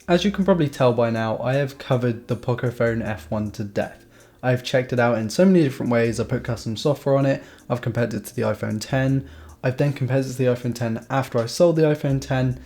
As you can probably tell by now, I have covered the Pocophone F1 to death. I've checked it out in so many different ways. I put custom software on it, I've compared it to the iPhone 10, I've then compared it to the iPhone 10 after I sold the iPhone 10.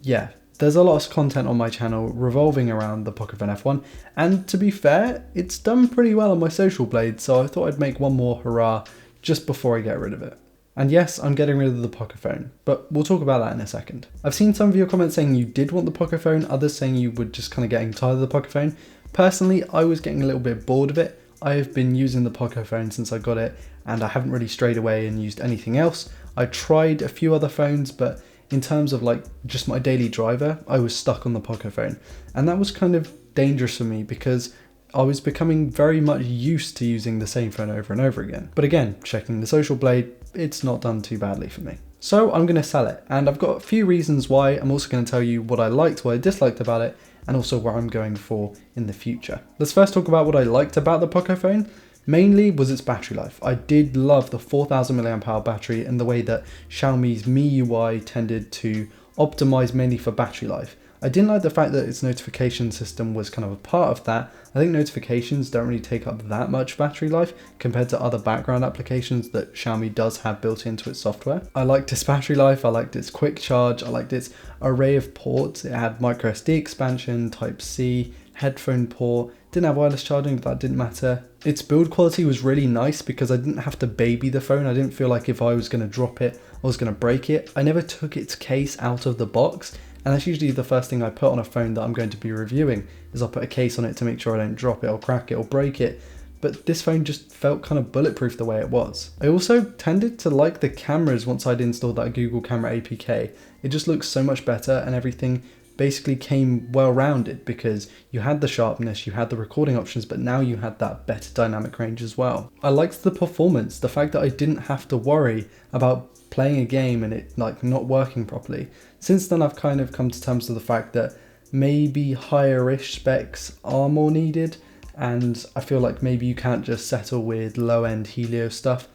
Yeah, there's a lot of content on my channel revolving around the Pocophone F1, and to be fair, it's done pretty well on my social blade, so I thought I'd make one more hurrah just before I get rid of it. And yes, I'm getting rid of the Pocophone, but we'll talk about that in a second. I've seen some of your comments saying you did want the Pocophone, others saying you were just kind of getting tired of the Pocophone. Personally, I was getting a little bit bored of it. I have been using the Pocophone since I got it, and I haven't really strayed away and used anything else. I tried a few other phones, but in terms of like just my daily driver, I was stuck on the Pocophone. And that was kind of dangerous for me because I was becoming very much used to using the same phone over and over again. But again, checking the social blade, it's not done too badly for me. So I'm going to sell it, and I've got a few reasons why. I'm also going to tell you what I liked, what I disliked about it, and also where I'm going for in the future. Let's first talk about what I liked about the Pocophone. Mainly was its battery life. I did love the 4000 mAh battery and the way that Xiaomi's MIUI tended to optimize mainly for battery life. I didn't like the fact that its notification system was kind of a part of that. I think notifications don't really take up that much battery life compared to other background applications that Xiaomi does have built into its software. I liked its battery life, I liked its quick charge, I liked its array of ports. It had micro SD expansion, Type-C, headphone port, didn't have wireless charging, but that didn't matter. Its build quality was really nice because I didn't have to baby the phone. I didn't feel like if I was going to drop it, I was going to break it. I never took its case out of the box. And that's usually the first thing I put on a phone that I'm going to be reviewing, is I'll put a case on it to make sure I don't drop it or crack it or break it. But this phone just felt kind of bulletproof the way it was. I also tended to like the cameras once I'd installed that Google Camera APK. It just looks so much better, and everything basically came well rounded because you had the sharpness, you had the recording options, but now you had that better dynamic range as well. I liked the performance, the fact that I didn't have to worry about playing a game and it like not working properly. Since then I've kind of come to terms with the fact that maybe higher-ish specs are more needed, and I feel like maybe you can't just settle with low-end Helio stuff.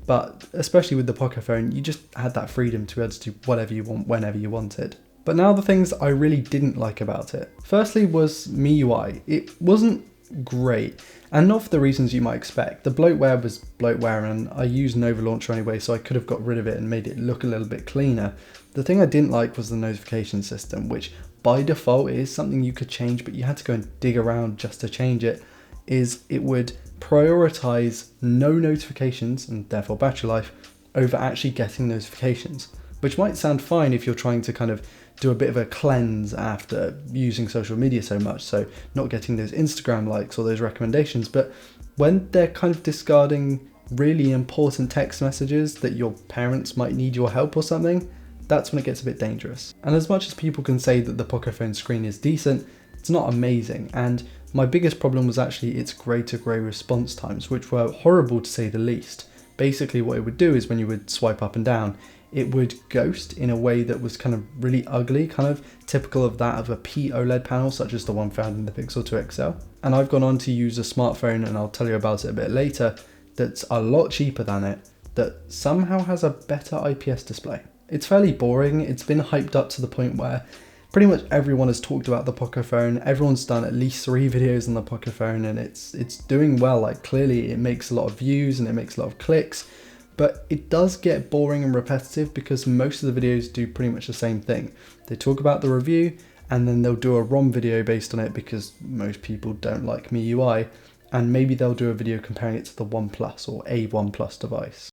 But especially with the Pocophone, you just had that freedom to be able to do whatever you want whenever you wanted. But now the things I really didn't like about it. Firstly was MIUI. It wasn't great, and not for the reasons you might expect. The bloatware was bloatware, and I use Nova Launcher anyway, so I could have got rid of it and made it look a little bit cleaner. The thing I didn't like was the notification system, which by default is something you could change, but you had to go and dig around just to change it. Is it would prioritize no notifications, and therefore battery life, over actually getting notifications, which might sound fine if you're trying to kind of do a bit of a cleanse after using social media so much, so not getting those Instagram likes or those recommendations. But when they're kind of discarding really important text messages that your parents might need your help or something, that's when it gets a bit dangerous. And as much as people can say that the Pocophone screen is decent, it's not amazing, and my biggest problem was actually its grey to grey response times, which were horrible to say the least. Basically what it would do is when you would swipe up and down, it would ghost in a way that was kind of really ugly, kind of typical of that of a POLED panel, such as the one found in the Pixel 2 XL. And I've gone on to use a smartphone, and I'll tell you about it a bit later, that's a lot cheaper than it, that somehow has a better IPS display. It's fairly boring. It's been hyped up to the point where pretty much everyone has talked about the Pocophone. Everyone's done at least 3 videos on the Pocophone, and it's doing well. Like, clearly it makes a lot of views and it makes a lot of clicks. But it does get boring and repetitive because most of the videos do pretty much the same thing. They talk about the review, and then they'll do a ROM video based on it because most people don't like MIUI, and maybe they'll do a video comparing it to the OnePlus or a OnePlus device.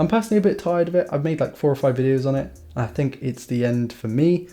I'm personally a bit tired of it. I've made like 4 or 5 videos on it, and I think it's the end for me.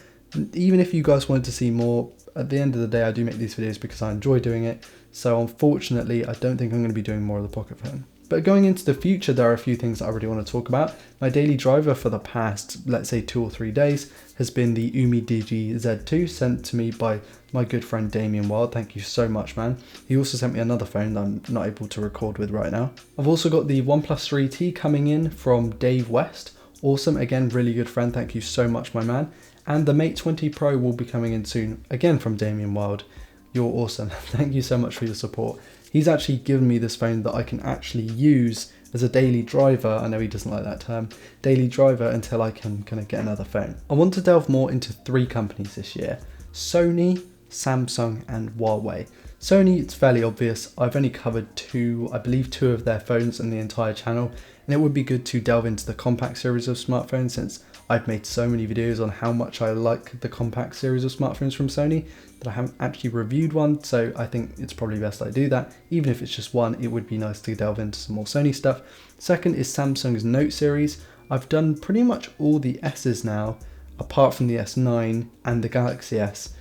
Even if you guys wanted to see more, at the end of the day I do make these videos because I enjoy doing it, so unfortunately I don't think I'm going to be doing more of the Pocophone. But going into the future, there are a few things that I really want to talk about. My daily driver for the past, let's say 2 or 3 days, has been the Umi Digi Z2 sent to me by my good friend Damien Wild. Thank you so much, man. He also sent me another phone that I'm not able to record with right now. I've also got the OnePlus 3T coming in from Dave West. Awesome, again, really good friend. Thank you so much, my man. And the Mate 20 Pro will be coming in soon, again from Damien Wild. You're awesome. Thank you so much for your support. He's actually given me this phone that I can actually use as a daily driver. I know he doesn't like that term, daily driver, until I can kind of get another phone. I want to delve more into 3 companies this year: Sony, Samsung and Huawei. Sony, it's fairly obvious. I've only covered 2 of their phones in the entire channel, and it would be good to delve into the compact series of smartphones, since I've made so many videos on how much I like the compact series of smartphones from Sony that I haven't actually reviewed one, so I think it's probably best I do that. Even if it's just one, it would be nice to delve into some more Sony stuff. Second is Samsung's Note series. I've done pretty much all the S's now, apart from the S9 and the Galaxy S.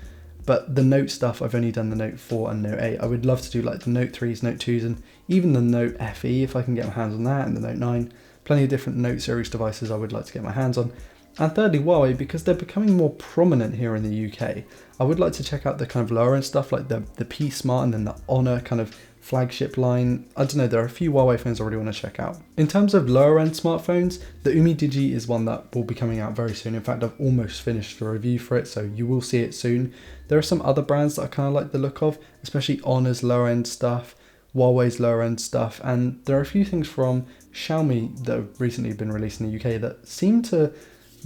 But the Note stuff, I've only done the Note 4 and Note 8. I would love to do like the Note 3s, Note 2s, and even the Note FE if I can get my hands on that, and the Note 9. Plenty of different Note series devices I would like to get my hands on. And thirdly, Huawei, because they're becoming more prominent here in the UK. I would like to check out the kind of lower end stuff like the P Smart and then the Honor kind of flagship line. I don't know, there are a few Huawei phones I really want to check out. In terms of lower end smartphones, the Umi Digi is one that will be coming out very soon. In fact, I've almost finished the review for it, so you will see it soon. There are some other brands that I kind of like the look of, especially Honor's lower end stuff, Huawei's lower end stuff, and there are a few things from Xiaomi that have recently been released in the UK that seem to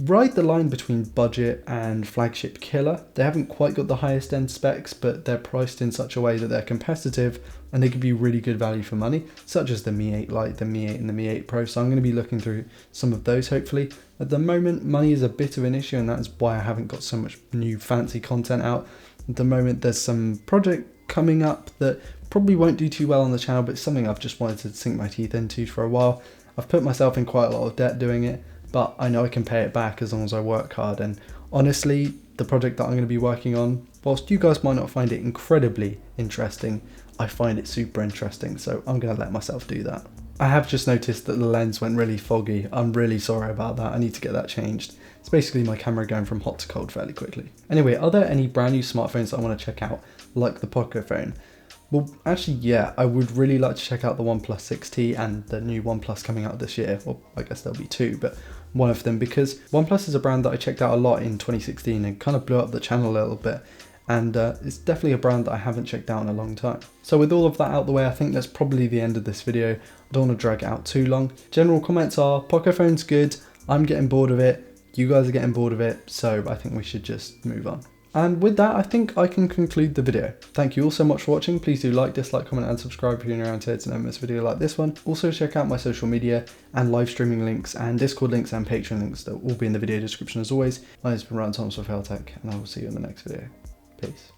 ride the line between budget and flagship killer. They haven't quite got the highest end specs, but they're priced in such a way that they're competitive and they give you really good value for money, such as the Mi 8 Lite, the Mi 8 and the Mi 8 Pro. So I'm going to be looking through some of those hopefully. At the moment, money is a bit of an issue, and that's why I haven't got so much new fancy content out. At the moment, there's some project coming up that probably won't do too well on the channel, but it's something I've just wanted to sink my teeth into for a while. I've put myself in quite a lot of debt doing it, but I know I can pay it back as long as I work hard. And honestly, the project that I'm going to be working on, whilst you guys might not find it incredibly interesting, I find it super interesting, so I'm going to let myself do that. I have just noticed that the lens went really foggy. I'm really sorry about that. I need to get that changed. It's basically my camera going from hot to cold fairly quickly. Anyway, are there any brand new smartphones that I want to check out, like the Pocophone? Well, actually, yeah, I would really like to check out the OnePlus 6T and the new OnePlus coming out this year. Well, I guess there'll be 2, but one of them, because OnePlus is a brand that I checked out a lot in 2016 and kind of blew up the channel a little bit. And it's definitely a brand that I haven't checked out in a long time. So with all of that out the way, I think that's probably the end of this video. I don't want to drag it out too long. General comments are, Pocophone's good, I'm getting bored of it, you guys are getting bored of it, so I think we should just move on. And with that, I think I can conclude the video. Thank you all so much for watching. Please do like, dislike, comment and subscribe if you're new around here to never miss a video like this one. Also check out my social media and live streaming links and Discord links and Patreon links that will be in the video description as always. My name has been Ryan Thomas with Tech, and I will see you in the next video. Peace.